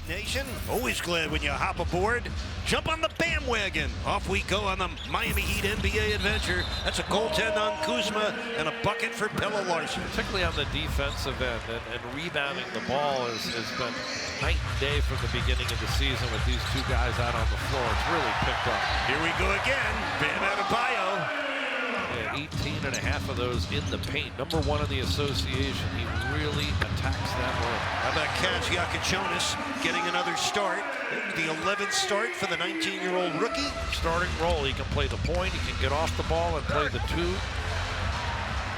Nation, always glad when you hop aboard. Jump on the bandwagon. Off we go on the Miami Heat NBA adventure. That's a goaltend on Kuzma and a bucket for Kel'el Larson. Particularly on the defensive end and rebounding the ball has been night and day from the beginning of the season with these two guys out on the floor. It's really picked up. Here we go again. Bam Adebayo. 18 and a half of those in the paint. Number one in the association. He really attacks that rim. How about Kaz Yakachonis getting another start? The 11th start for the 19-year-old rookie. Starting role. He can play the point. He can get off the ball and play the two.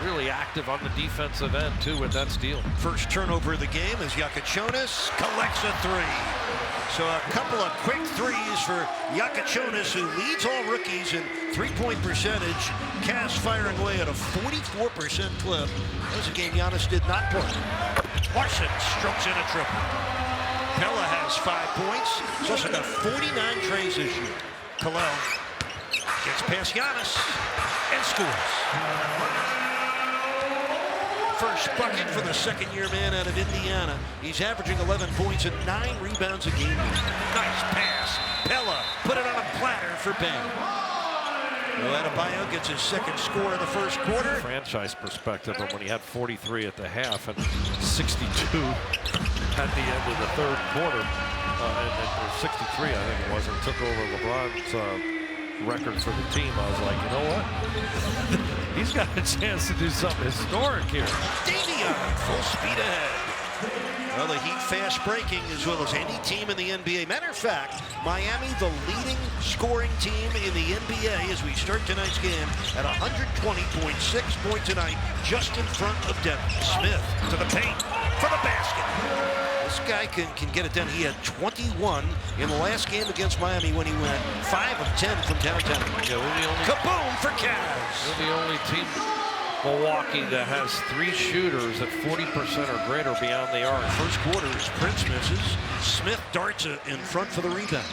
Really active on the defensive end, too, with that steal. First turnover of the game as Yakachonis collects a three. So a couple of quick threes for Yakachonis, who leads all rookies in three-point percentage. Kaz firing away at a 44% clip. That was a game Giannis did not play. Larson strokes in a triple. Pella has 5 points. He's also got 49 trays this year. Kel'el gets past Giannis and scores. First bucket for the second-year man out of Indiana. He's averaging 11 points and 9 rebounds a game. Nice pass. Pella put it on a platter for Bam. Adebayo gets his second score of the first quarter. Franchise perspective, and when he had 43 at the half and 62 at the end of the third quarter, and 63, I think it was, and took over LeBron's record for the team. I was like, you know what? He's got a chance to do something historic here. Davion, full speed ahead. Well, the Heat fast breaking as well as any team in the NBA. Matter of fact, Miami, the leading scoring team in the NBA as we start tonight's game at 120.6 points a night, just in front of Denver. Smith to the paint for the basket. This guy can get it done. He had 21 in the last game against Miami when he went 5 of 10 from downtown. Yeah, we're the only, kaboom for Cavs. We're the only team, Milwaukee, that has 3 shooters at 40% or greater beyond the arc. First quarter as Prince misses. Smith darts in front for the rebound.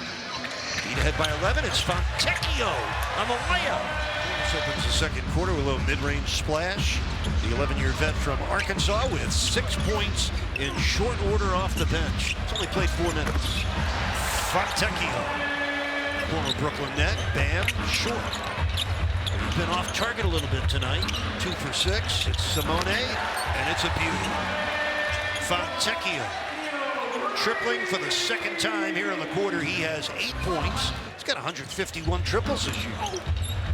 Heat ahead by 11. It's Fontecchio on the layup. This opens the second quarter with a little mid-range splash. The 11-year vet from Arkansas with 6 points in short order off the bench. He's only played 4 minutes. Fontecchio, former Brooklyn net. Bam, short. He's been off target a little bit tonight. 2 for 6. It's Simone, and it's a beauty. Fontecchio tripling for the second time here in the quarter. He has 8 points. He's got 151 triples this year.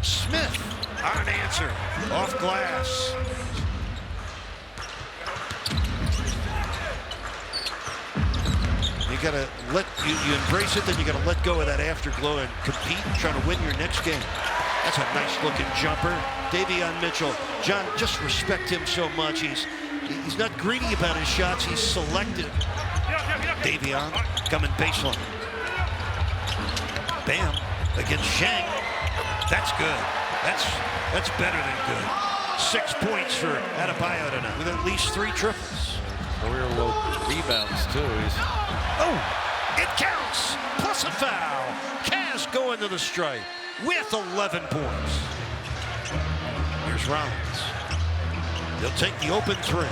Smith on an answer, off glass. You gotta you embrace it, then you gotta let go of that afterglow and compete and try to win your next game. That's a nice looking jumper. Davion Mitchell. John, just respect him so much. He's not greedy about his shots, he's selective. Davion coming baseline. Bam against Shang. That's good. That's better than good. 6 points for Adebayo tonight with at least 3 triples. Career low rebounds too. Oh, it counts. Plus a foul. Kaz going to the stripe with 11 points. Here's Rollins. He'll take the open 3.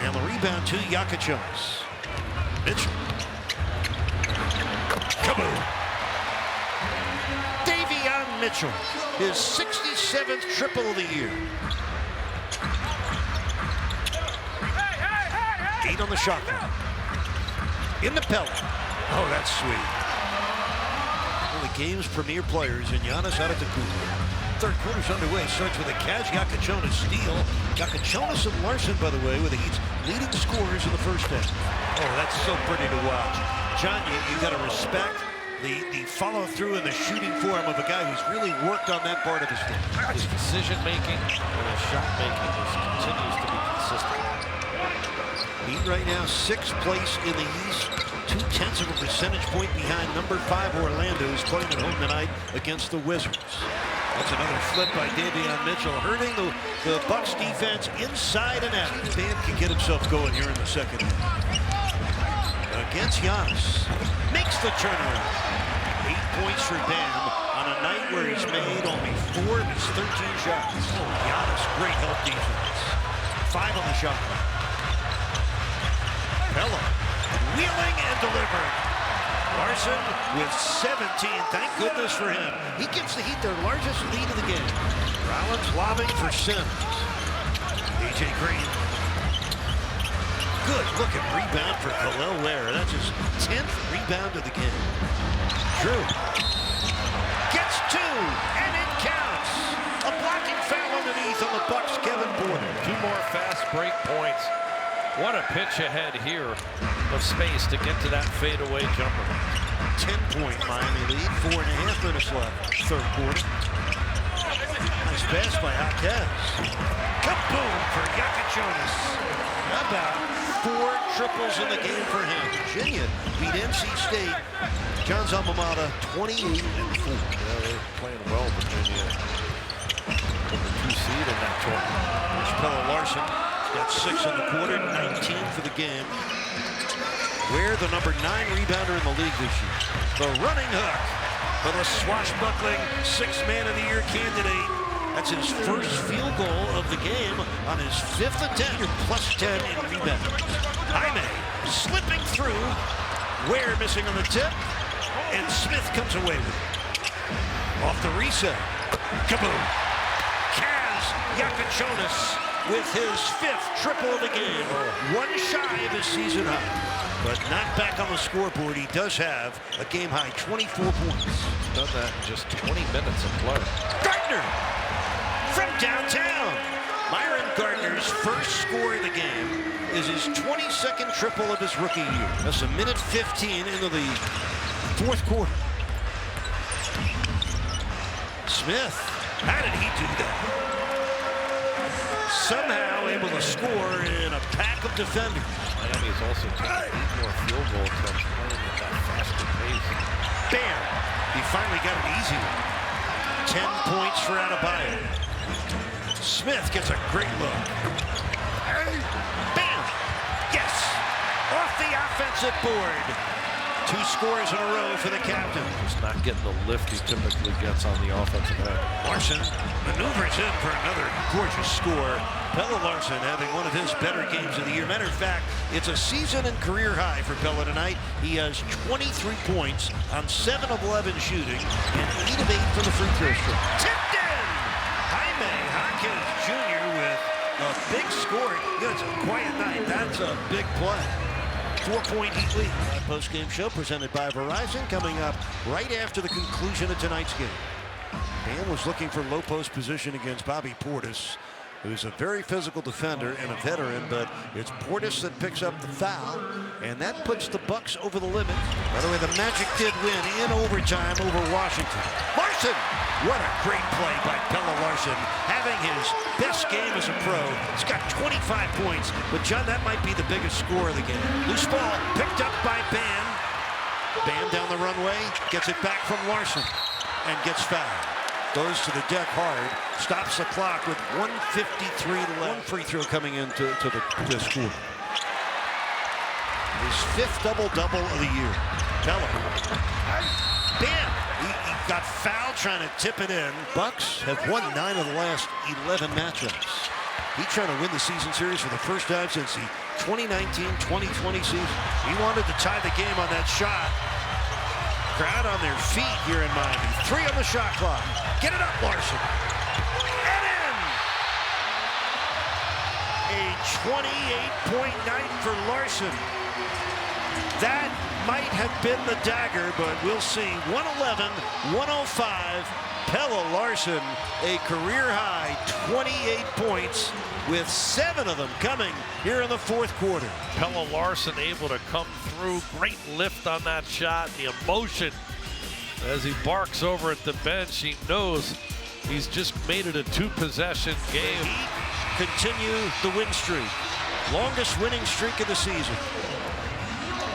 And the rebound to Yakachonis. Mitchell. Kaboom. Davion Mitchell, his 67th triple of the year. 8 on the shot clock. In the Pella. Oh, that's sweet. One of the game's premier players in Giannis Antetokounmpo. Third quarter's underway. Starts with a Kaz Yakachonis steal. Yakachonis and Larson, by the way, with the Heat's leading scorers in the first half. Oh, that's so pretty to watch. John, you got to respect the follow-through and the shooting form of a guy who's really worked on that part of his game. His decision-making and his shot-making continues to be consistent. Heat right now 6th place in the East, 0.2 of a percentage point behind number 5 Orlando, who's playing at home tonight against the Wizards. That's another flip by Davion Mitchell, hurting the Bucks defense inside and out. Bam can get himself going here in the second half. Against Giannis, makes the turnaround. 8 points for Bam on a night where he's made only 4 of his 13 shots. Giannis, great help defense. 5 on the shot clock. Pella wheeling and delivering. Larson with 17. Thank goodness for him. He gives the Heat their largest lead of the game. Rollins lobbing for Sims. A.J. Green. Good looking rebound for Kel'el there. That's his 10th rebound of the game. Drew gets 2, and it counts. A blocking foul underneath on the Bucks' Kevin Porter. 2 more fast break points. What a pitch ahead here of space to get to that fadeaway jumper. 10-point Miami lead, 4.5 minutes left, third quarter. Nice pass by Jaquez. Kaboom for Jonas. How about 4 triples in the game for him? Virginia beat NC State. John's alma mater, 28-4. Yeah, they're playing well, Virginia. The 2 seed in that tournament. There's Kel'el Larson. Got 6 in the quarter, 19 for the game. We're the number 9 rebounder in the league this year. The running hook for the swashbuckling 6th Man of the Year candidate. That's his first field goal of the game on his 5th attempt. Plus 10 in rebounds. Jaime slipping through. Ware missing on the tip. And Smith comes away with it. Off the reset. Kaboom. Kaz Jonas with his 5th triple of the game. 1 shy of his season high. But not back on the scoreboard. He does have a game-high 24 points. Done that in just 20 minutes of play. Gardner from downtown. Myron Gardner's first score of the game is his 22nd triple of his rookie year. That's a minute 15 into the 4th quarter. Smith, how did he do that? Somehow able to score in a pack of defenders. Miami is also taking 8 more field goal attempts, playing at that faster pace. Bam! He finally got an easy one. 10 points for Adebayo. Smith gets a great look. Bam! Yes! Off the offensive board. 2 scores in a row for the captain. He's not getting the lift he typically gets on the offensive end. Larson maneuvers in for another gorgeous score. Kel'el Larson having one of his better games of the year. Matter of fact, it's a season and career high for Pella tonight. He has 23 points on 7 of 11 shooting and 8 of 8 from the free throw strike. Tipped in! Jaime Jaquez Jr. with a big score. You know, it's a quiet night. That's a big play. 4-point Heat lead. Post-game show presented by Verizon coming up right after the conclusion of tonight's game. Bam was looking for low post position against Bobby Portis, who's a very physical defender and a veteran, but it's Portis that picks up the foul, and that puts the Bucks over the limit. By the way, the Magic did win in overtime over Washington. Larson! What a great play by Kel'el Larson, having his best game as a pro. He's got 25 points, but John, that might be the biggest score of the game. Loose ball picked up by Bam. Bam down the runway, gets it back from Larson, and gets fouled. Goes to the deck hard, stops the clock with 1:53 left. One free throw coming into this quarter. His 5th double-double of the year. Kel'el. Bam! He got fouled trying to tip it in. Bucks have won 9 of the last 11 matchups. He's trying to win the season series for the first time since the 2019-2020 season. He wanted to tie the game on that shot. Crowd on their feet here in Miami. 3 on the shot clock. Get it up, Larson. And in! A 28-point night for Larson. That might have been the dagger, but we'll see. 111-105. Kel'el Larson, a career-high 28 points, with 7 of them coming here in the 4th quarter. Kel'el Larson able to come through. Great lift on that shot. The emotion as he barks over at the bench. He knows he's just made it a 2-possession game. The Heat continue the win streak. Longest winning streak of the season.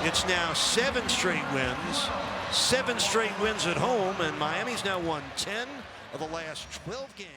It's now 7 straight wins. 7 straight wins at home, and Miami's now won 10 of the last 12 games.